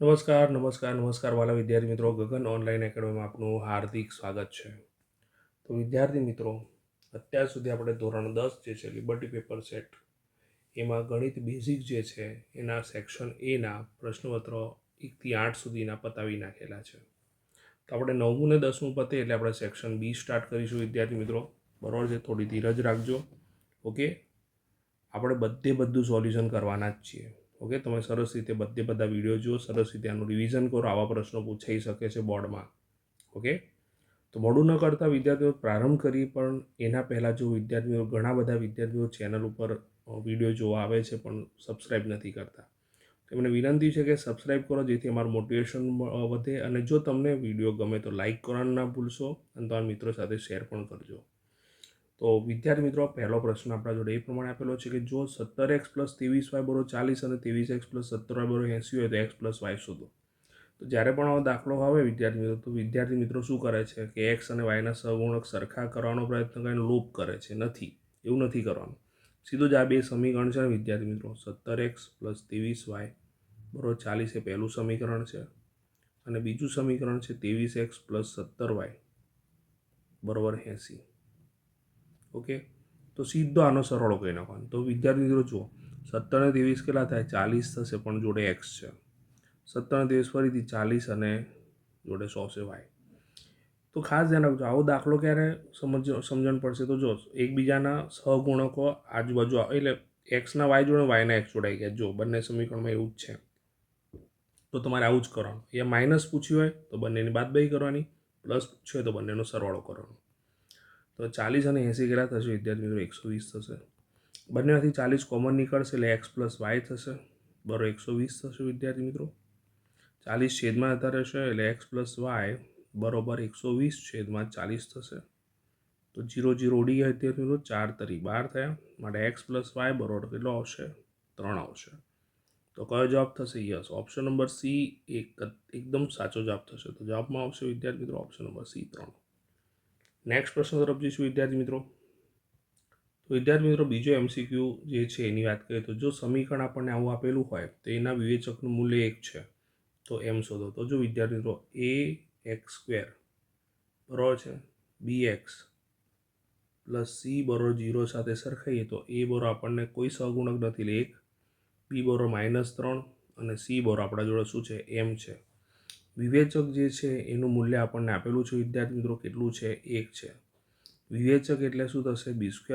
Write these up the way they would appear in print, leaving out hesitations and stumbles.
નમસ્કાર નમસ્કાર નમસ્કાર વાલા વિદ્યાર્થી મિત્રો, ગગન ઓનલાઈન એકેડમીમાં આપનું હાર્દિક સ્વાગત છે. તો વિદ્યાર્થી મિત્રો, અત્યાર સુધી આપણે ધોરણ 10 જે છે લિબર્ટી પેપર સેટ એમાં ગણિત બેઝિક જે છે એના સેક્શન એના પ્રશ્નપત્રો 1 થી 8 સુધીના પતાવી નાખેલા છે. તો આપણે 9મું ને 10મું પતે એટલે આપણે સેક્શન બી સ્ટાર્ટ કરીશું વિદ્યાર્થી મિત્રો. બરાબર છે, થોડી ધીરજ રાખજો. ઓકે, આપણે બધું સોલ્યુશન કરવાના જ છીએ. ઓકે, તમે સરસ રીતે બધા વિડીયો જુઓ, સરસ રીતે આનું રિવિઝન કરો. આવા પ્રશ્નો પૂછાઈ શકે છે બોર્ડમાં. ઓકે, તો મોડું ન કરતા વિદ્યાર્થીઓ પ્રારંભ કરી. પણ એના પહેલાં જો વિદ્યાર્થીઓ, ઘણા બધા વિદ્યાર્થીઓ ચેનલ ઉપર વિડીયો જોવા આવે છે પણ સબસ્ક્રાઈબ નથી કરતા. એમને વિનંતી છે કે સબસ્ક્રાઈબ કરો, જેથી અમારું મોટિવેશન વધે. અને જો તમને વિડીયો ગમે તો લાઇક કરવાનું ના ભૂલશો અને તમારા મિત્રો સાથે શેર પણ કરજો. તો વિદ્યાર્થી મિત્રો, પહેલો પ્રશ્ન આપણા જોડે એ પ્રમાણે આપેલો છે કે જો 17x + 23y = 40 અને 23x + 17y = 80 હોય તો x + y શોધો. તો જ્યારે પણ આવો દાખલો આવે વિદ્યાર્થી મિત્રો શું કરે છે કે એક્સ અને વાયના સહગુણક સરખા કરવાનો પ્રયત્ન કરીને લોપ કરે છે. એવું નથી કરવાનું. સીધું જ આ બે સમીકરણ છે વિદ્યાર્થી મિત્રો, 17x + 23y = 40 એ પહેલું સમીકરણ છે અને બીજું સમીકરણ છે 23x + 17y = 80. ઓકે, તો સીધો આનો સરવાળો કરી નાખવાનો. તો વિદ્યાર્થી મિત્રો જુઓ, 17 અને 23 કેટલા થાય? 40 થશે, પણ જોડે એક્સ છે. 17 અને 23 ફરીથી 40 અને જોડે 100 છે વાય. તો ખાસ ધ્યાન રાખજો, આવો દાખલો ક્યારે સમજણ પડશે તો જો એકબીજાના સહગુણકો આજુબાજુ એટલે એક્સના વાય જોડે, વાયના એક્સ જોડાઈ ગયા. જો બંને સમીકરણમાં એવું જ છે, તો તમારે આવું જ કરવાનું. અહીંયા માઇનસ પૂછ્યું હોય તો બંનેની બાદબાકી કરવાની, પ્લસ પૂછ્યું હોય તો બંનેનો સરવાળો કરવાનો. તો 40 અને 80 કેટલા થશે વિદ્યાર્થી મિત્રો? 120 થશે. બંનેમાંથી 40 કોમન નીકળશે એટલે x + y થશે, બરાબર 120 થશે વિદ્યાર્થી મિત્રો. 40 છેદમાં જતા રહેશે એટલે x + y = 120/40 થશે. તો 0 0 ઉડી ગયા વિદ્યાર્થી મિત્રો, 4 તરી 12 થયા. માટે x + y બરોબર કેટલો આવશે? 3 આવશે. તો કયો જવાબ થશે? યસ, ઓપ્શન નંબર સી એકદમ સાચો જવાબ થશે. તો જવાબમાં આવશે વિદ્યાર્થી મિત્રો ઓપ્શન નંબર સી 3. નેક્સ્ટ પ્રશ્ન તરફ જઈશું વિદ્યાર્થી મિત્રો. તો વિદ્યાર્થી મિત્રો, બીજો MCQ જે છે એની વાત કરીએ તો જો સમીકરણ આપણને આવું આપેલું હોય તો એના વિવેચકનું મૂલ્ય 1 છે તો એમ શોધો. તો જો વિદ્યાર્થી મિત્રો, ax² બરાબર છે bx + c = 0 સાથે સરખાઈએ તો a બરાબર આપણને કોઈ સહગુણક નથી એટલે 1, b બરાબર -3 અને c બરાબર આપણા જોડે શું છે? m છે. વિવેચક જે છે એનું મૂલ્ય આપણને આપેલું છે વિદ્યાર્થી મિત્રો, કેટલું છે? 1 છે. વિવેચક એટલે શું થશે? b² -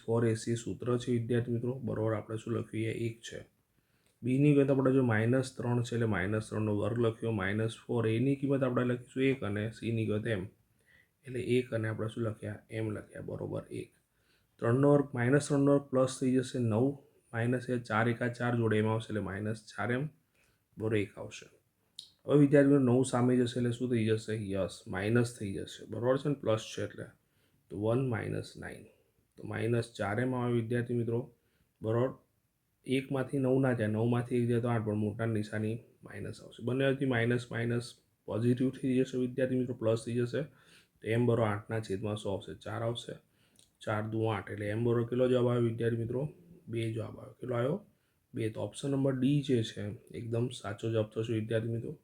4ac સૂત્ર છે વિદ્યાર્થી મિત્રો, બરાબર આપણે શું લખીએ? 1 છે. બીની કિંમત આપણે જો -3 છે એટલે -3નો વર્ગ લખ્યો, -4 એની કિંમત આપણે લખીશું 1 અને સીની કિંમત m એટલે 1 અને આપણે શું લખ્યા? m લખ્યા, બરાબર 1. 3નો વર્ગ -3નો વર્ગ પ્લસ થઈ જશે 9, -4 × 4 જોડે એમ આવશે એટલે -4m બરાબર 1 આવશે. હવે વિદ્યાર્થીઓ 9 સામે જશે એટલે શું થઈ જશે? યસ, માઇનસ થઈ જશે, બરાબર છે ને, પ્લસ છે એટલે. તો 1 - 9 તો -4m આવે વિદ્યાર્થી મિત્રો, બરાબર. 1માંથી 9 ના જાય, 9માંથી 1 જાય તો 8, પણ મોટા નિશાની માઇનસ આવશે. બંનેથી માઇનસ માઇનસ પોઝિટિવ થઈ જશે વિદ્યાર્થી મિત્રો, પ્લસ થઈ જશે. તો m બરાબર 8/100 આવશે, 4 આવશે. 4 દુ 8 એટલે m બરાબર કેટલો જવાબ આવ્યો વિદ્યાર્થી મિત્રો? 2 જવાબ આવ્યો. કેટલો આવ્યો? 2. તો ઓપ્શન નંબર ડી જે છે એકદમ સાચો જવાબ થશે વિદ્યાર્થી મિત્રો.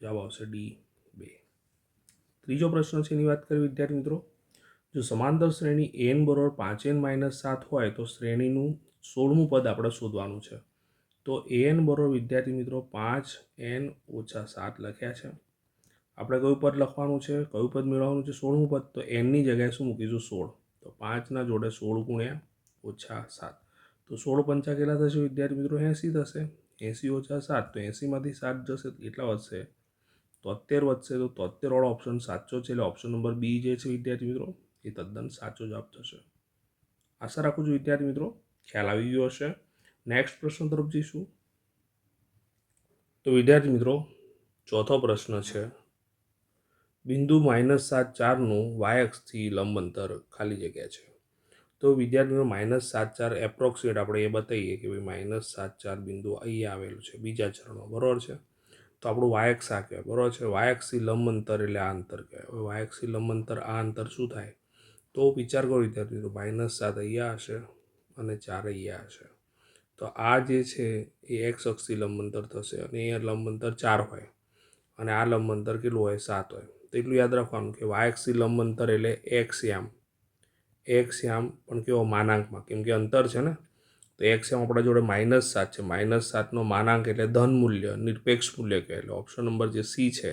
જવાબ આવશે ડી 2. ત્રીજો પ્રશ્ન છે એની વાત કરીએ વિદ્યાર્થી મિત્રો. જો સમાંતર શ્રેણી n બરાબર 5n - 7 હોય તો શ્રેણીનું 16મું પદ આપણે શોધવાનું છે. તો an બરાબર વિદ્યાર્થી મિત્રો 5n - 7 લખ્યા છે. આપણે કયું પદ લખવાનું છે? કયું પદ મેળવવાનું છે? 16મું પદ. તો nની જગ્યાએ શું મૂકીશું? 16. તો 5ના જોડે 16 × -7. તો 16 પંચા કેટલા થશે વિદ્યાર્થી મિત્રો? 80 થશે. 80 - 7 તો 80માંથી 7 જશે તો કેટલા વધશે? 73 વધશે. તો 73 વાળો ઓપ્શન સાચો છે એટલે ઓપ્શન નંબર બી જે છે વિદ્યાર્થી મિત્રો એ તદ્દન સાચો જવાબ થશે. આશા રાખું છું વિદ્યાર્થી મિત્રો ખ્યાલ આવી ગયો હશે. નેક્સ્ટ પ્રશ્ન તરફ જઈશું. તો વિદ્યાર્થી મિત્રો, ચોથો પ્રશ્ન છે, બિંદુ -7 4નું y અક્ષથી લંબ અંતર ખાલી જગ્યા છે. તો વિદ્યાર્થી મિત્રો, -7 4 એપ્રોક્સિમેટ આપણે એ બતાવીએ કે ભાઈ -7 4 બિંદુ અહીંયા આવેલું છે બીજા ચરણમાં, બરાબર છે. તો આપણું y અક્ષ આ કહેવાય, બરાબર છે. y અક્ષથી લંબ અંતર એટલે આ અંતર કહેવાય. હવે y અક્ષથી લંબ અંતર આ અંતર શું થાય? તો વિચાર કરો વિદ્યાર્થી મિત્રો, -7 અહીંયા હશે અને 4 અહીંયા હશે. તો આ જે છે એ એક્સ અક્ષથી લંબ અંતર થશે અને અહીંયા લંબ અંતર 4 હોય અને આ લંબ અંતર કેટલું હોય 7 હોય. તો એટલું યાદ રાખવાનું કે વાય અક્ષથી લંબ અંતર એટલે એક્સ યામ પણ કેવો માનાંકમાં, કેમ કે અંતર છે ને, તો એક્સ યામ આપણા જોડે -7 છે. -7નો માનાંક એટલે ધન મૂલ્ય, નિરપેક્ષ મૂલ્ય કહે. એટલે ઓપ્શન નંબર જે સી છે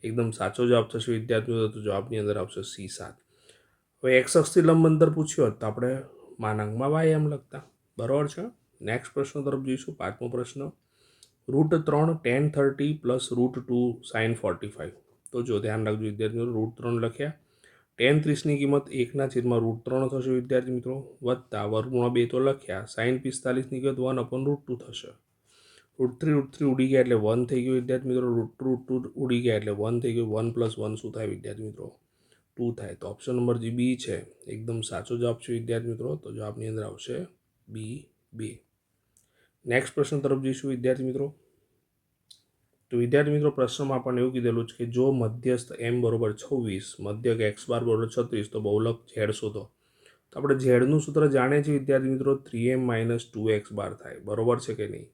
એકદમ સાચો જવાબ થશે વિદ્યાર્થીઓ. તો જવાબની અંદર આવશે C7. હવે એક્સ અક્ષથી લંબ અંતર પૂછ્યું હોત તો આપણે માનાંકમાં વાય એમ લખતા. બરાબર છે. નેક્સ્ટ પ્રશ્ન તરફ જઈશું. 5મો પ્રશ્ન, √3 tan 30 + √2 sin 45. તો જો ધ્યાન રાખજો વિદ્યાર્થી મિત્રો, √3 લખ્યા, tan 30ની કિંમત 1/√3 થશે વિદ્યાર્થી મિત્રો, વત્તા વર્ગમૂળ 2 તો લખ્યા, sin 45ની કિંમત 1/√2 થશે. √3 ઉડી ગયા એટલે 1 થઈ ગયું વિદ્યાર્થી મિત્રો, √2 ઉડી ગયા એટલે 1 થઈ ગયું. 1 + 1 શું થાય વિદ્યાર્થી મિત્રો? 2 થાય. તો ઓપ્શન નંબર જે બી છે એકદમ સાચો જવાબ છે વિદ્યાર્થી મિત્રો. તો જવાબની અંદર આવશે B. નેક્સ્ટ પ્રશ્ન તરફ જઈશું વિદ્યાર્થી મિત્રો. તો વિદ્યાર્થી મિત્રો પ્રશ્નમાં આપણને એવું કીધેલું છે કે જો મધ્યસ્થ m = 26, મધ્યક x બાર = 36, તો બહુલક z શોધો. તો આપણે ઝેડનું સૂત્ર જાણીએ છીએ વિદ્યાર્થી મિત્રો, 3m - 2x બાર થાય. બરોબર છે કે નહીં?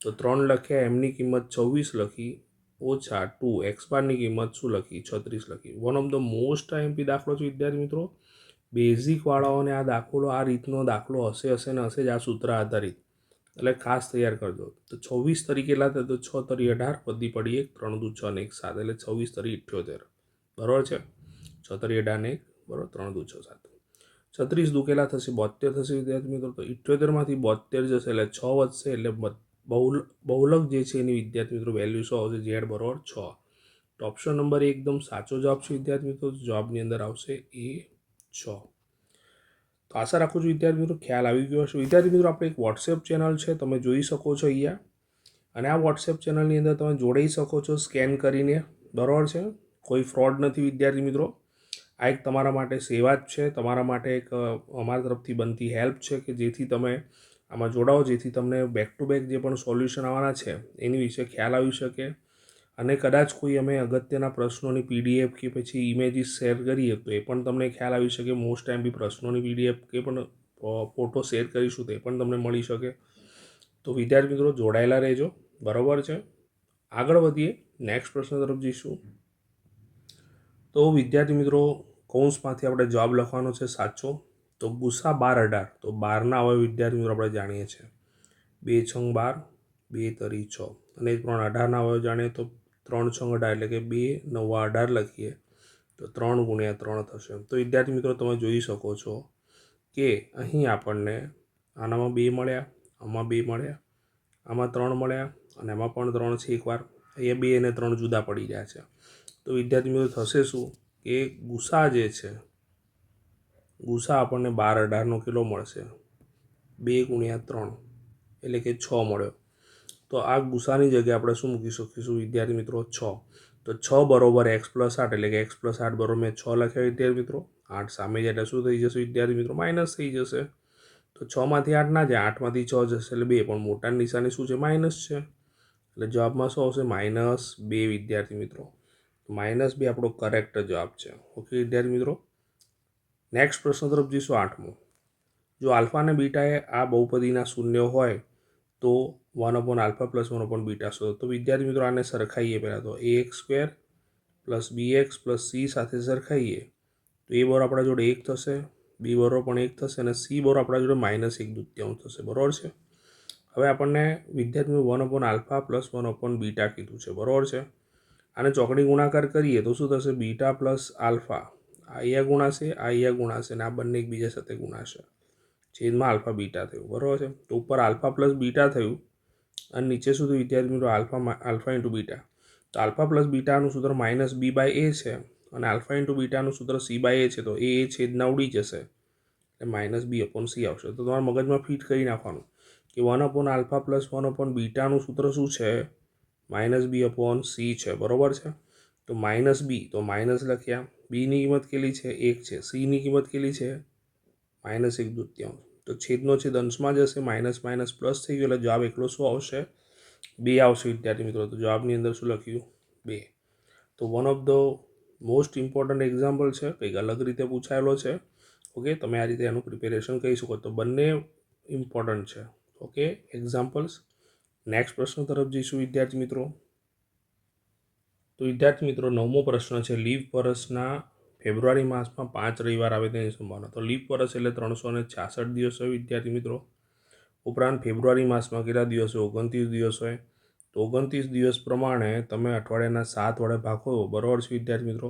તો 3 લખ્યા, એમની કિંમત 26 લખી, ઓછા 2 એક્સ બારની કિંમત શું લખી? 36 લખી. One of the most IMP દાખલો છે વિદ્યાર્થી મિત્રો. બેઝિકવાળાઓને આ દાખલો, આ રીતનો દાખલો હશે ને હશે જ આ સૂત્ર આધારિત, એટલે ખાસ તૈયાર કરજો. તો 26 તરીકે કેટલા થાય? તો 6 તરી 18, વધી પડી 1, 3 દુ 6 ને 1 7, એટલે 26 તરી 78. બરાબર છે. 6 તરી 18 ને 1, બરાબર, 3 દુ 6 7, 36 દુ કેટલા થશે? 72 થશે વિદ્યાર્થી મિત્રો. તો 78માંથી 72 જશે એટલે 6 વધશે, એટલે બહુલક જે છે એની વિદ્યાર્થી મિત્રો વેલ્યુ શું આવશે? Z બરાબર 6. તો ઓપ્શન નંબર એકદમ સાચો જવાબ છે વિદ્યાર્થી મિત્રો. જવાબની અંદર આવશે એ 6. તો આશા રાખું છું વિદ્યાર્થી મિત્રો ખ્યાલ આવી ગયો હશે. વિદ્યાર્થી મિત્રો આપણે એક વોટ્સએપ ચેનલ છે, તમે જોઈ શકો છો અહીંયા, અને આ વોટ્સએપ ચેનલની અંદર તમે જોડાઈ શકો છો સ્કેન કરીને. બરાબર છે. કોઈ ફ્રોડ નથી વિદ્યાર્થી મિત્રો. આ એક તમારા માટે સેવા જ છે, તમારા માટે એક અમારા તરફથી બનતી હેલ્પ છે કે જેથી તમે આમાં જોડાઓ, જેથી તમને બેક ટુ બેક જે પણ સોલ્યુશન આવવાના છે એની વિશે ખ્યાલ આવી શકે. અને કદાચ કોઈ અમે અગત્યના પ્રશ્નોની PDF કે પછી ઇમેજીસ શેર કરીએ તો એ પણ તમને ખ્યાલ આવી શકે. મોસ્ટ ટાઈમ બી પ્રશ્નોની PDF કે પણ ફોટો શેર કરીશું તો એ પણ તમને મળી શકે. તો વિદ્યાર્થી મિત્રો જોડાયેલા રહેજો. બરાબર છે. આગળ વધીએ, નેક્સ્ટ પ્રશ્ન તરફ જઈશું. તો વિદ્યાર્થી મિત્રો કૌંસમાંથી આપણે જવાબ લખવાનો છે સાચો. તો ગુસા 12 18, તો 12ના હવે વિદ્યાર્થી મિત્રો આપણે જાણીએ છીએ 2 છંગ 12, 2 તરી 6, અને 3 18ના હવે જાણીએ તો 3 છંગ 18, એટલે કે 2 9 18 લખીએ તો 3 × 3 થશે. તો વિદ્યાર્થી મિત્રો તમે જોઈ શકો છો કે અહીં આપણને આનામાં 2 મળ્યા, આમાં 2 મળ્યા, આમાં 3 મળ્યા, અને આમાં પણ 3 છે. એકવાર અહીંયા 2 અને 3 જુદા પડી રહ્યા છે. તો વિદ્યાર્થી મિત્રો થશે શું કે ગુસા જે છે, ગુસા આપણને 12 18નો કેટલો મળશે? 2 × 3, એટલે કે 6 મળ્યો. તો આ ગુસાની જગ્યાએ આપણે શું મૂકી શકીશું વિદ્યાર્થી મિત્રો? 6. તો 6 બરોબર x + 8, એટલે કે x + 8 બરોબર મેં 6 લખ્યા વિદ્યાર્થી મિત્રો. 8 સામે જાય એટલે શું થઈ જશે વિદ્યાર્થી મિત્રો? માઇનસ થઈ જશે. તો 6માંથી 8 ના જાય, 8માંથી 6 જશે એટલે 2, પણ મોટાની નિશાની શું છે? માઇનસ છે. એટલે જવાબમાં શું આવશે? -2 વિદ્યાર્થી મિત્રો. -2 આપણો કરેક્ટ જવાબ છે. ઓકે વિદ્યાર્થી મિત્રો. નેક્સ્ટ પ્રશ્ન તરફ જઈશું. 8મો, જો આલ્ફા અને બીટાએ આ બહુપદીના શૂન્ય હોય તો 1/α + 1/β શોધો. તો વિદ્યાર્થી મિત્રો આને સરખાઈએ. પહેલાં તો ax² + bx + c સાથે સરખાઈએ તો a બરાબર આપણા જોડે 1 થશે, b બરાબર પણ 1 થશે, અને c બરાબર આપણા જોડે -1/2 થશે. બરાબર છે. હવે આપણને વિદ્યાર્થી મિત્રો 1/α + 1/β કીધું છે. બરાબર છે. આને ચોકડી ગુણાકાર કરીએ તો શું થશે? β + આલ્ફા, આ અહીંયા ગુણાશે, આ અહીંયા ગુણાશે, અને આ બંને એકબીજા સાથે ગુણાશે. છેદમાં આલ્ફા બીટા થયું. બરાબર છે. તો ઉપર આલ્ફા + બીટા થયું, અને નીચે સુધી વિદ્યાર્થી મિત્રો આલ્ફા × બીટા. તો આલ્ફા + બીટાનું સૂત્ર -b/a છે, અને આલ્ફા × બીટાનું સૂત્ર c/a છે. તો એ છેદના ઉડી જશે એટલે -b/c આવશે. તો તમારા મગજમાં ફિટ કરી નાખવાનું કે 1/α + 1/βનું સૂત્ર શું છે? -b/c છે. બરાબર છે. તો -b, તો માઇનસ લખ્યા, બીની કિંમત કેટલી છે? 1 છે. સીની કિંમત કેટલી છે? -1/2. તો છેદનો છેદ અંશમાં જશે, માઇનસ માઇનસ પ્લસ થઈ ગયો, એટલે જવાબ એકલો શું આવશે? 2 આવશે વિદ્યાર્થી મિત્રો. તો જવાબની અંદર શું લખ્યું? 2. તો one of the most important example છે, કંઈક અલગ રીતે પૂછાયેલો છે. ઓકે, તમે આ રીતે એનું પ્રિપેરેશન કરી શકો. તો બંને ઇમ્પોર્ટન્ટ છે. Okay, examples. નેક્સ્ટ પ્રશ્ન તરફ જઈશું વિદ્યાર્થી મિત્રો. તો વિદ્યાર્થી મિત્રો 9મો પ્રશ્ન છે, લીપ વર્ષના ફેબ્રુઆરી માસમાં 5 રવિવાર આવે તેની સંભાવના. તો લીપ વર્ષ એટલે 366 દિવસ હોય વિદ્યાર્થી મિત્રો. ઉપરાંત ફેબ્રુઆરી માસમાં કેટલા દિવસ હોય? 29 દિવસ હોય. તો 29 દિવસ પ્રમાણે તમે અઠવાડિયાના 7 વડે ભાગો, બરાબર છે વિદ્યાર્થી મિત્રો.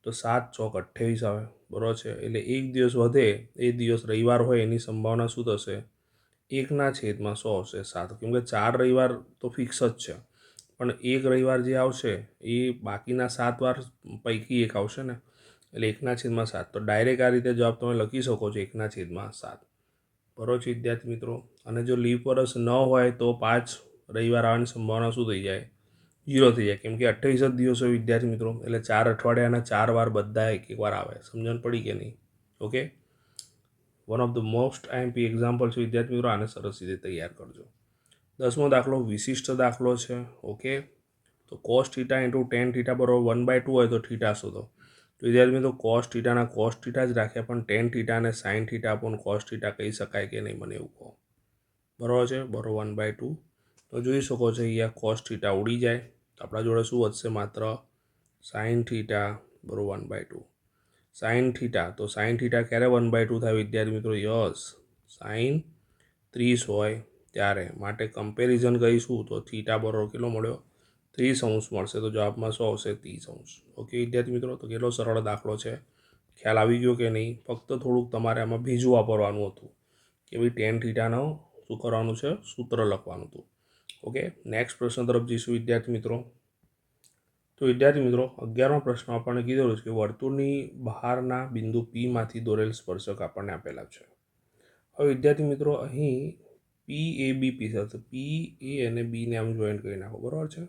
તો 7 ચોક 28 આવે, બરાબર છે. એટલે એક દિવસ વધે એ દિવસ રવિવાર હોય એની સંભાવના શું થશે? 1/100 હશે 7. કેમ કે 4 રવિવાર તો ફિક્સ જ છે, પણ એક રવિવાર જે આવશે એ બાકીના 7 વાર પૈકી એક આવશે ને, એટલે 1/7. તો ડાયરેક્ટ આ રીતે જવાબ તમે લખી શકો છો 1/7, બરાબર છે વિદ્યાર્થી મિત્રો. અને જો લીપ વર્ષ ન હોય તો 5 રવિવાર આવવાની સંભાવના શું થઈ જાય? 0 થઈ જાય. કેમ કે 28 જ દિવસો વિદ્યાર્થી મિત્રો, એટલે 4 અઠવાડિયાના 4 વાર બધા એક વાર આવે. સમજણ પડી કે નહીં? Okay, one of the most IMP example છે વિદ્યાર્થી મિત્રો. આને સરસ રીતે તૈયાર કરજો. 10મો દાખલો વિશિષ્ટ દાખલો છે. ઓકે, તો cos θ ઇન્ટુ tan θ બરાબર 1/2 હોય તો થીટા શોધો. તો વિદ્યાર્થી મિત્રો cos θના cos θ જ રાખ્યા, પણ tan θ અને sin θ પણ cos θ કહી શકાય કે નહીં, મને એવું કહો. બરાબર છે, બરાબર 1/2. તો જોઈ શકો છો અહીંયા cos θ ઉડી જાય, તો આપણા જોડે શું વધશે? માત્ર sin θ બરાબર 1/2. sin θ, તો sin θ ક્યારે 1/2 થાય વિદ્યાર્થી મિત્રો? યસ, sin 30 હોય ત્યારે. માટે કમ્પેરિઝન કરીશું તો θ બરાબર કેટલો મળ્યો? 30° મળશે. તો જવાબમાં શું આવશે? 30°. ઓકે વિદ્યાર્થી મિત્રો, તો કેટલો સરળ દાખલો છે, ખ્યાલ આવી ગયો કે નહીં? ફક્ત થોડુંક તમારે આમાં બીજું વાપરવાનું હતું કે ભાઈ tan θનો શું કરવાનું છે? સૂત્ર લખવાનું હતું. ઓકે, નેક્સ્ટ પ્રશ્ન તરફ જઈશું વિદ્યાર્થી મિત્રો. તો વિદ્યાર્થી મિત્રો 11મો પ્રશ્ન આપણને કીધેલું છે કે વર્તુળની બહારના બિંદુ P માંથી દોરેલ સ્પર્શક આપણને આપેલા છે. હવે વિદ્યાર્થી મિત્રો અહીં PAB પીસ હશે. PA અને B ને આમ જોઈન્ટ કરી નાખો, બરાબર છે.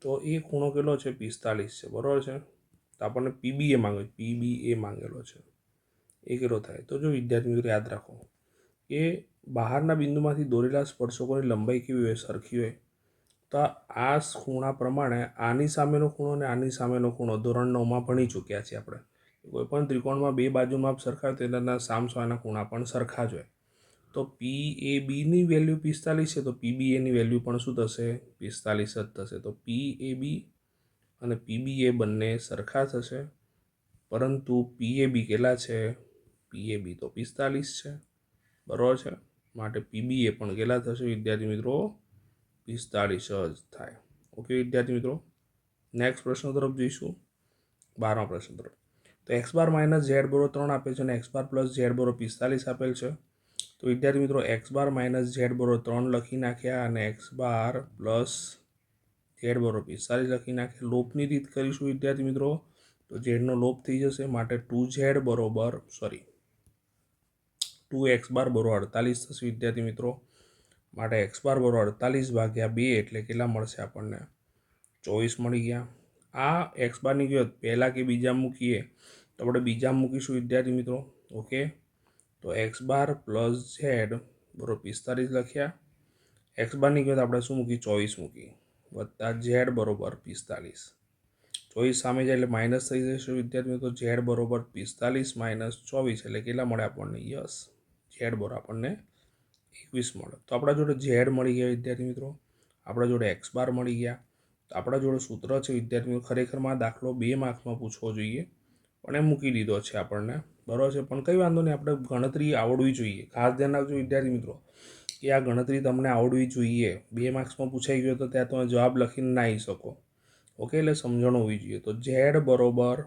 તો એ ખૂણો કેટલો છે? 45 છે, બરાબર છે. તો આપણને PBA માંગેલો છે. એ કેટલો થાય? તો જો વિદ્યાર્થી મિત્રો યાદ રાખો કે બહારના બિંદુમાંથી દોરેલા સ્પર્શકોની લંબાઈ કેવી હોય? સરખી હોય. તો આ ખૂણા પ્રમાણે આની સામેનો ખૂણો અને આની સામેનો ખૂણો ધોરણ 9માં ભણી ચૂક્યા છીએ આપણે. કોઈ પણ ત્રિકોણમાં બે બાજુ માપ સરખા હોય તેના સામસામેના ખૂણા પણ સરખા જ હોય. તો PABની વેલ્યુ 45 છે, તો PBAની વેલ્યુ પણ શું થશે? 45 જ થશે. તો PAB અને PBA બંને સરખા થશે, પરંતુ PAB કેટલા છે? PAB તો 45 છે, બરાબર છે. માટે PBA પણ કેટલા થશે વિદ્યાર્થી મિત્રો? 45 જ થાય. ઓકે વિદ્યાર્થી મિત્રો, નેક્સ્ટ પ્રશ્ન તરફ જઈશું, 12મા પ્રશ્ન તરફ. તો x બાર માઇનસ ઝેડ બરોબર 3 આપેલ છે અને x બાર પ્લસ ઝેડ બરોબર 45 આપેલ છે. તો વિદ્યાર્થી મિત્રો x બાર માઇનસ ઝેડ બરોબર 3 લખી નાખ્યા અને x બાર પ્લસ ઝેડ બરોબર 45 લખી નાખ્યા. લોપની રીત કરીશું વિદ્યાર્થી મિત્રો, તો ઝેડનો લોપ થઈ જશે. માટે 2x બાર બરોબર 48 થશે વિદ્યાર્થી મિત્રો. માટે x બાર બરોબર 48/2 એટલે કેટલા મળશે આપણને? 24 મળી ગયા. આ x બારની કિંમત પહેલાં કે બીજા મૂકીએ તો આપણે બીજા મૂકીશું વિદ્યાર્થી મિત્રો. ઓકે, તો x બાર પ્લસ ઝેડ બરોબર 45 લખ્યા. x બારની કિંમત આપણે શું મૂકી? 24 મૂકી, વત્તા ઝેડ બરોબર 45. 24 સામે જાય એટલે માઇનસ થઈ જશે વિદ્યાર્થી મિત્રો. ઝેડ બરોબર 45 માઇનસ 24 એટલે કેટલા મળે આપણને? યસ, ઝેડ બરોબર આપણને 21 મળે. તો આપણા જોડે ઝેડ મળી ગયા વિદ્યાર્થી મિત્રો, આપણા જોડે x બાર મળી ગયા. તો આપણા જોડે સૂત્ર છે વિદ્યાર્થી મિત્રો. ખરેખરમાં દાખલો 2 માર્ક્સમાં પૂછવો જોઈએ, પણ એ મૂકી દીધો છે આપણને, બરાબર છે. પણ કંઈ વાંધો નહીં, આપણે ગણતરી આવડવી જોઈએ. ખાસ ધ્યાન રાખજો વિદ્યાર્થી મિત્રો કે આ ગણતરી તમને આવડવી જોઈએ. 2 માર્ક્સમાં પૂછાઈ ગયો તો ત્યાં તમે જવાબ લખીને ના આવી શકો. ઓકે, એટલે સમજણ હોવી જોઈએ. તો ઝેડ બરોબર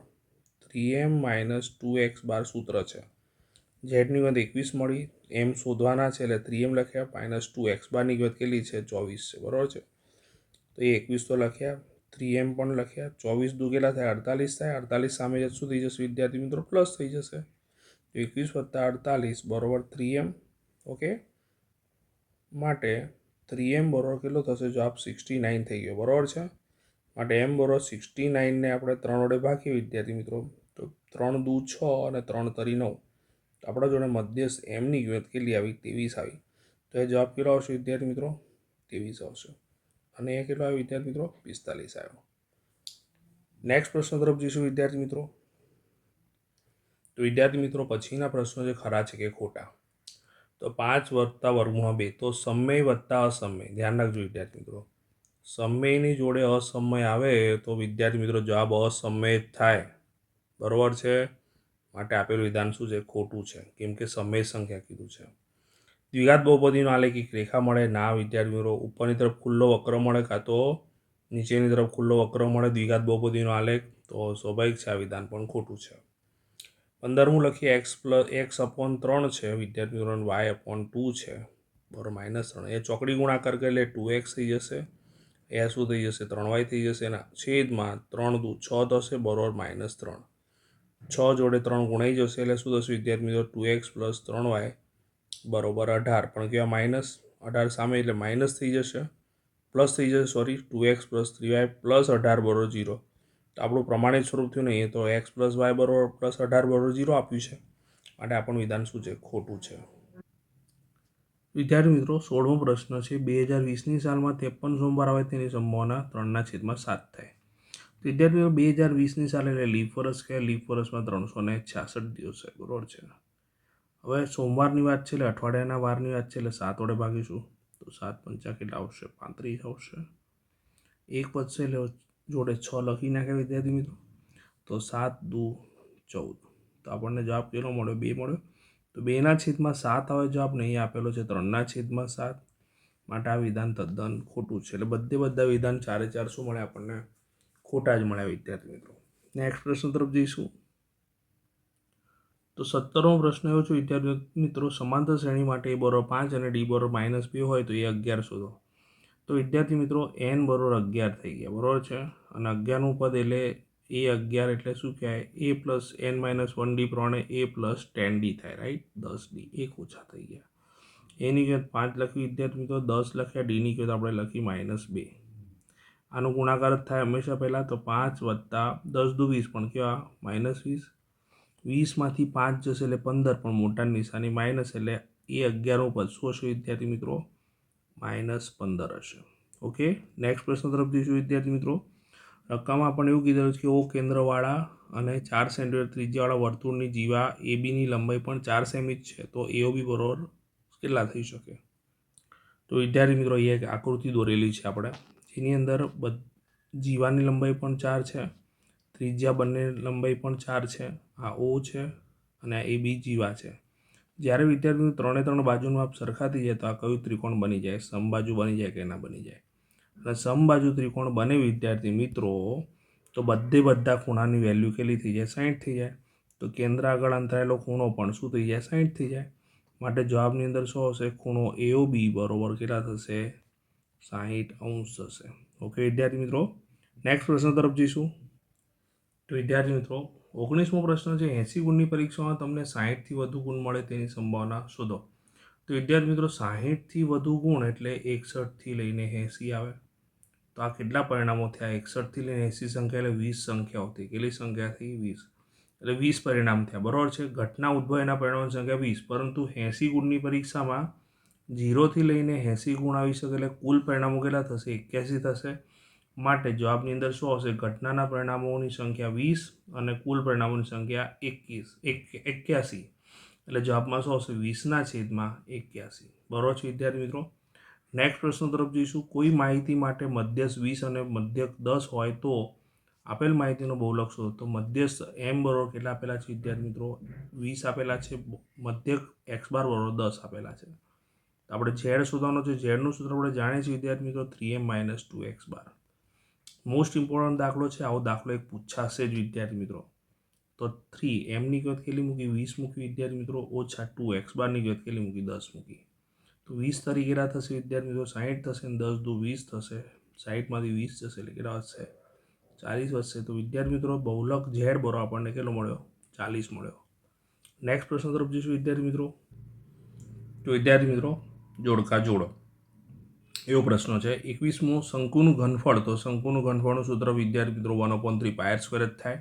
3m માઇનસ 2x બાર સૂત્ર છે. ઝેડની કિંમત 21 મળી, એમ શોધવાના છે એટલે 3m લખ્યા, માઇનસ 2x બારની કિંમત કેટલી છે? 24 છે, બરાબર છે. તો એ 21 તો લખ્યા, 3m પણ લખ્યા. 24 દુ કેટલા થાય? 48 થાય. 48 સામે શું થઈ જશે વિદ્યાર્થી મિત્રો? પ્લસ થઈ જશે. તો 21 + 48 બરોબર 3m. ઓકે, માટે 3m બરોબર કેટલો થશે? જવાબ 69 થઈ ગયો, બરાબર છે. માટે m બરોબર 69 ને આપણે 3 વડે ભાગીએ વિદ્યાર્થી મિત્રો, તો 3 દુ 6 અને 3 તરી 9. તો આપણા જોડે મધ્યસ્થ એમની કિંમત કેટલી આવી? 23 આવી. તો એ જવાબ કેટલો આવશે વિદ્યાર્થી મિત્રો? 23 આવશે. અને એ કેટલો આવ્યો વિદ્યાર્થી મિત્રો? 45 આવ્યો. નેક્સ્ટ પ્રશ્ન તરફ જઈશું વિદ્યાર્થી મિત્રો. તો વિદ્યાર્થી મિત્રો પછીના પ્રશ્નો જે ખરા છે કે ખોટા. તો તો 5 વત્તા વર્ગમૂળમાં 2 તો સમય વત્તા અસમય. ધ્યાન રાખજો વિદ્યાર્થી મિત્રો, સમયની જોડે અસમય આવે તો વિદ્યાર્થી મિત્રો જવાબ અસમય જ થાય. બરાબર છે. માટે આપેલું વિધાન શું છે? ખોટું છે, કેમ કે સમય સંખ્યા કીધું છે. દ્વિઘાત બહુપદીનો આલેખ એક રેખા મળે ના વિદ્યાર્થી મિત્રો, ઉપરની તરફ ખુલ્લો વક્ર મળે કાં તો નીચેની તરફ ખુલ્લો વક્ર મળે દ્વિઘાત બહુપદીનો આલેખ, તો સ્વાભાવિક છે આ વિધાન પણ ખોટું છે. 15મું લખીએ એક્સ અપોન 3 છે વિદ્યાર્થી મિત્રો, વાય અપોન 2 છે બરાબર -3. એ ચોકડી ગુણાકાર કરે એટલે 2x થઈ જશે. એ શું થઈ જશે? 3y થઈ જશે. એના છેદમાં 3 દુ 6 થશે બરાબર -3. 6 જોડે 3 ગુણાઈ જશે એટલે શું થશે વિદ્યાર્થી મિત્રો? 2x + 3y બરાબર 18. પણ કેવા -18 સામે એટલે માઇનસ થઈ જશે, પ્લસ થઈ જશે સોરી, 2x + 3y + 18 બરાબર 0. તો આપણું પ્રમાણિત સ્વરૂપ થયું ને, એ તો x + y બરાબર +18 બરાબર 0 આપ્યું છે. માટે આપણું વિધાન શું છે? ખોટું છે. વિદ્યાર્થી મિત્રો 16મો પ્રશ્ન છે, 2020ની સાલમાં 53 સોમવાર આવે તેની સંભાવના 3/7 થાય. વિદ્યાર્થી મિત્રો 2020ની સાલ એટલે લીપ વર્ષ કે લીપ વર્ષમાં 366 દિવસ છે બરાબર છે. હવે સોમવારની વાત છે એટલે અઠવાડિયાના વારની વાત છે એટલે 7 વડે ભાગીશું તો 7 પંચા કેટલા આવશે? 35 આવશે. એક વધશે એટલે જોડે 6 લખી નાખે વિદ્યાર્થી મિત્રો, તો 7 દુ 14. તો આપણને જવાબ કેટલો મળ્યો? 2 મળ્યો. તો 2/7 આવે જવાબ, નહીં આપેલો છે 3/7. માટે આ વિધાન તદ્દન ખોટું છે. એટલે બધા વિધાન 4 શું મળે આપણને? ખોટા જ મળ્યા વિદ્યાર્થી મિત્રો. નેક્સ્ટ પ્રશ્ન તરફ જઈશું. તો 17મો પ્રશ્ન એવો છે વિદ્યાર્થી મિત્રો, સમાંતર શ્રેણી માટે a બરાબર 5 અને d બરાબર -2 હોય તો એ 11 શોધો. તો વિદ્યાર્થી મિત્રો n બરાબર 11 થઈ ગયા બરાબર છે. અને 11મું પદ એટલે a11 એટલે શું કહેવાય? a + n-1d પ્રમાણે a + 10d થાય, રાઈટ? 10d એક ઓછા થઈ ગયા. એની કિંમત 5 લખી વિદ્યાર્થી મિત્રો, 10 લખ્યા. ડીની કિંમત આપણે લખી -2. આનો ગુણાકાર જ થાય હંમેશા પહેલાં, તો 5 + 10 દુ 20 પણ કેવા? -20. 20માંથી 5 જશે એટલે 15, પણ મોટાની નિશાની માઇનસ એટલે a11મું પદ શું હશે વિદ્યાર્થી મિત્રો? -15 હશે. ઓકે, નેક્સ્ટ પ્રશ્ન તરફ જઈશું વિદ્યાર્થી મિત્રો. રકમમાં આપણને એવું કીધેલું છે કે ઓ કેન્દ્રવાળા અને 4 સેન્ટીમીટર ત્રિજ્યાવાળા વર્તુળની જીવા એબીની લંબાઈ પણ 4 સેમી જ છે, તો એઓબી બરાબર કેટલા થઈ શકે? તો વિદ્યાર્થી મિત્રો અહીંયા એક આકૃતિ દોરેલી છે આપણે, જેની અંદર જીવાની લંબાઈ પણ 4 છે, ત્રિજ્યા બંને લંબાઈ પણ 4 છે. આ ઓ છે અને આ એ બી જીવા છે. જ્યારે વિદ્યાર્થીઓ 3 બાજુનું માપ સરખા થઈ જાય તો આ કયું ત્રિકોણ બની જાય? સમબાજુ બની જાય કે ના બની જાય? અને સમબાજુ ત્રિકોણ બને વિદ્યાર્થી મિત્રો, તો બધા ખૂણાની વેલ્યુ કેટલી થઈ જાય? 60 થઈ જાય. તો કેન્દ્ર આગળ અંતરાયેલો ખૂણો પણ શું થઈ જાય? 60 થઈ જાય. માટે જવાબની અંદર શું આવશે? ખૂણો એઓબી બરાબર કેટલા થશે? 60° થશે. ઓકે વિદ્યાર્થી મિત્રો, નેક્સ્ટ પ્રશ્ન તરફ જઈશું. તો વિદ્યાર્થી મિત્રો 19મો પ્રશ્ન છે, 80 ગુણની પરીક્ષામાં તમને 60થી વધુ ગુણ મળે તેની સંભાવના શોધો. તો વિદ્યાર્થી મિત્રો 60થી વધુ ગુણ એટલે 61થી લઈને 80 આવે. તો આ કેટલા પરિણામો થયા? 61થી લઈને 80 સંખ્યા એટલે 20 સંખ્યાઓ થઈ. કેટલી સંખ્યા થઈ? 20. એટલે 20 પરિણામ થયા બરાબર છે. ઘટના ઉદ્ભવ એના પરિણામોની સંખ્યા 20, પરંતુ 80 ગુણની પરીક્ષામાં 0થી લઈને 80 ગુણ આવી શકે એટલે કુલ પરિણામો કેટલા થશે? 81 થશે. માટે જવાબની અંદર શું આવશે? ઘટનાના પરિણામોની સંખ્યા 20 અને કુલ પરિણામોની સંખ્યા 81. એટલે જવાબમાં શું આવશે? 20/81. બરાબર છે વિદ્યાર્થી મિત્રો. નેક્સ્ટ પ્રશ્ન તરફ જઈશું. કોઈ માહિતી માટે મધ્યસ્થ 20 અને મધ્યક 10 હોય તો આપેલ માહિતીનો બહુલક શોધો. તો મધ્યસ્થ m બરાબર કેટલા આપેલા છે વિદ્યાર્થી મિત્રો? 20 આપેલા છે. મધ્યક x બાર બરાબર 10 આપેલા છે. આપણે ઝેડ શોધવાનો છે. ઝેડનું સૂત્ર આપણે જાણીએ છીએ વિદ્યાર્થી મિત્રો, 3m - 2x બાર. મોસ્ટ ઇમ્પોર્ટન્ટ દાખલો છે. આવો દાખલો એક પૂછાશે જ વિદ્યાર્થી મિત્રો. તો 3mની કિંમત કેટલી મૂકી? 20 મૂકી વિદ્યાર્થી મિત્રો, ઓછા 2x બારની કિંમત કેટલી મૂકી? 10 મૂકી. તો 20 તરીકે કેટલા થશે વિદ્યાર્થી મિત્રો? 60 થશે અને 10 દુ 20 થશે. 60માંથી 20 જશે એટલે કેટલા વધશે? 40 વધશે. તો વિદ્યાર્થી મિત્રો બહુલક ઝેડ બરાબર આપણને કેટલો મળ્યો? 40 મળ્યો. નેક્સ્ટ પ્રશ્ન તરફ જઈશું વિદ્યાર્થી મિત્રો. તો વિદ્યાર્થી મિત્રો જોડકા જોડો એવો પ્રશ્ન છે. 21મો શંકુનું ઘનફળ. તો શંકુનું ઘનફળનું સૂત્ર વિદ્યાર્થી મિત્રો 1/3πr² જ થાય.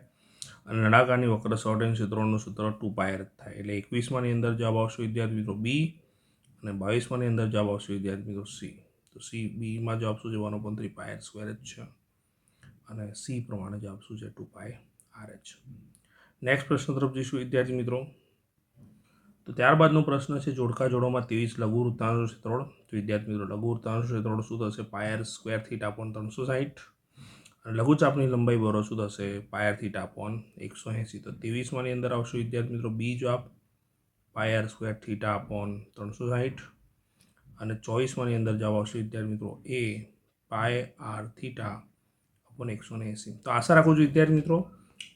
અને નળાકારની વક્ર સૌટેન ક્ષેત્રોનું સૂત્ર 2πr જ થાય. એટલે 21માની અંદર જવાબ આવશે વિદ્યાર્થી મિત્રો બી, અને 22માની અંદર જવાબ આવશે વિદ્યાર્થી મિત્રો સી. તો સી બીમાં જવાબ શું છે? 1/3πr² જ છે. અને સી પ્રમાણે જવાબ શું છે? 2πr જ. નેક્સ્ટ પ્રશ્ન તરફ જઈશું વિદ્યાર્થી મિત્રો. તો ત્યારબાદનો પ્રશ્ન છે જોડકા જોડોમાં 23 લઘુ વૃત્તાંશનું ક્ષેત્રફળ. તો વિદ્યાર્થી મિત્રો લઘુ વૃત્તાંશનું ક્ષેત્રફળ શું થશે? Pi R square theta upon 360. અને લઘુચાપની લંબાઈ બરો શું થશે? Pi R theta upon 180. તો 23માની અંદર આવશે વિદ્યાર્થી મિત્રો બી જવાબ pi R square theta upon 360. અને 24માની અંદર જવાબ આવશે વિદ્યાર્થી મિત્રો એ પાય આર થીટા અપોન 180. તો આશા રાખું છું વિદ્યાર્થી મિત્રો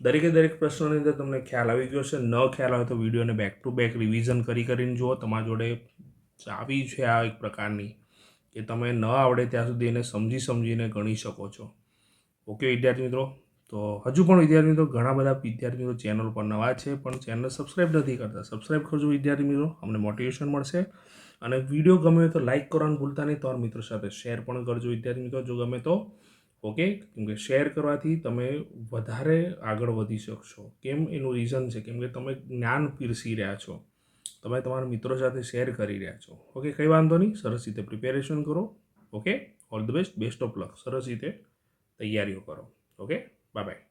દરેકે દરેક પ્રશ્નોની અંદર તમને ખ્યાલ આવી ગયો છે. ન ખ્યાલ આવે તો વિડીયોને બેક ટુ બેક રિવિઝન કરીને જુઓ. તમારા જોડે ચાવી છે આ એક પ્રકારની કે તમે ન આવડે ત્યાં સુધી એને સમજીને ગણી શકો છો. ઓકે વિદ્યાર્થી મિત્રો, તો હજુ પણ વિદ્યાર્થી મિત્રો ઘણા બધા વિદ્યાર્થી મિત્રો ચેનલ પર નવા છે પણ ચેનલ સબસ્ક્રાઈબ નથી કરતા. સબસ્ક્રાઈબ કરજો વિદ્યાર્થી મિત્રો, અમને મોટિવેશન મળશે. અને વિડીયો ગમે તો લાઇક કરવાનું ભૂલતા નહીં. તમારા મિત્રો સાથે શેર પણ કરજો વિદ્યાર્થી મિત્રો જો ગમે તો. ઓકે, કેમકે શેર કરવાથી તમે વધારે આગળ વધી શકશો. કેમ? એનું રીઝન છે કેમ કે તમે જ્ઞાન પીરસી રહ્યા છો, તમે તમારા મિત્રો સાથે શેર કરી રહ્યા છો. ઓકે, કંઈ વાંધો નહીં, સરસ રીતે પ્રિપેરેશન કરો. Okay, all the best of luck. સરસ રીતે તૈયારીઓ કરો. Okay, bye bye.